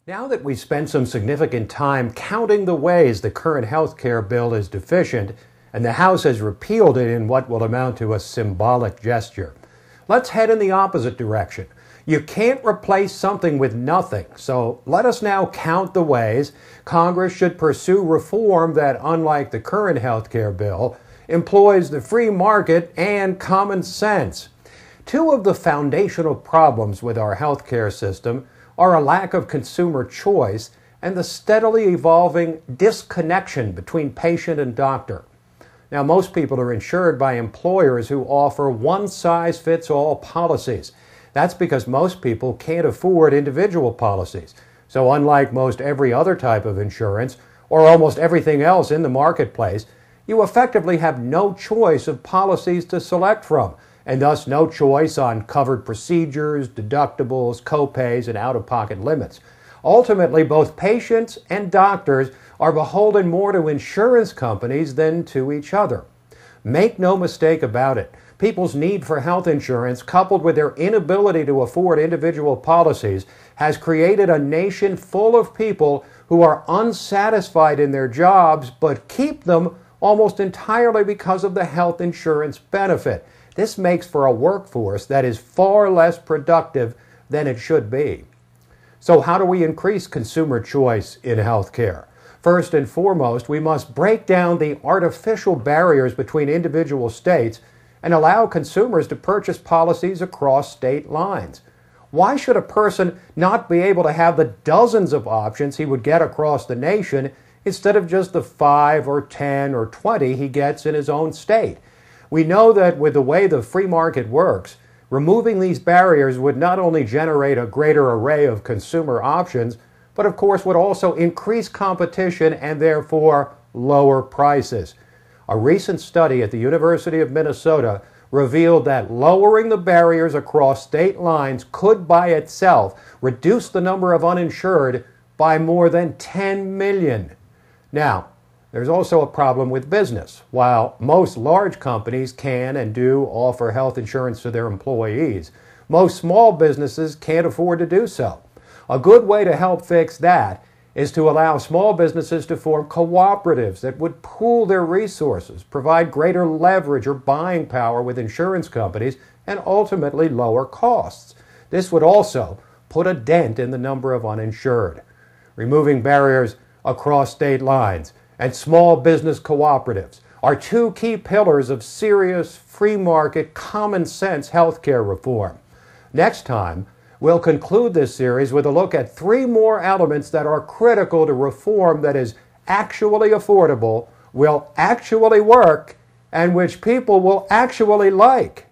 Now that we spent some significant time counting the ways the current health care bill is deficient, and the House has repealed it in what will amount to a symbolic gesture, let's head in the opposite direction. You can't replace something with nothing, so let us now count the ways Congress should pursue reform that, unlike the current health care bill, employs the free market and common sense. Two of the foundational problems with our health care system are a lack of consumer choice and the steadily evolving disconnection between patient and doctor. Now, most people are insured by employers who offer one-size-fits-all policies. That's because most people can't afford individual policies. So unlike most every other type of insurance, or almost everything else in the marketplace, you effectively have no choice of policies to select from, and thus no choice on covered procedures, deductibles, copays, and out-of-pocket limits. Ultimately, both patients and doctors are beholden more to insurance companies than to each other. Make no mistake about it, people's need for health insurance, coupled with their inability to afford individual policies, has created a nation full of people who are unsatisfied in their jobs but keep them almost entirely because of the health insurance benefit. This makes for a workforce that is far less productive than it should be. So how do we increase consumer choice in health care? First and foremost, we must break down the artificial barriers between individual states and allow consumers to purchase policies across state lines. Why should a person not be able to have the dozens of options he would get across the nation instead of just the 5 or 10 or 20 he gets in his own state? We know that with the way the free market works, removing these barriers would not only generate a greater array of consumer options, but of course would also increase competition and therefore lower prices. A recent study at the University of Minnesota revealed that lowering the barriers across state lines could by itself reduce the number of uninsured by more than 10 million. Now, there's also a problem with business. While most large companies can and do offer health insurance to their employees, most small businesses can't afford to do so. A good way to help fix that is to allow small businesses to form cooperatives that would pool their resources, provide greater leverage or buying power with insurance companies, and ultimately lower costs. This would also put a dent in the number of uninsured. Removing barriers across state lines and small business cooperatives are two key pillars of serious, free market, common sense healthcare reform. Next time, we'll conclude this series with a look at 3 more elements that are critical to reform that is actually affordable, will actually work, and which people will actually like.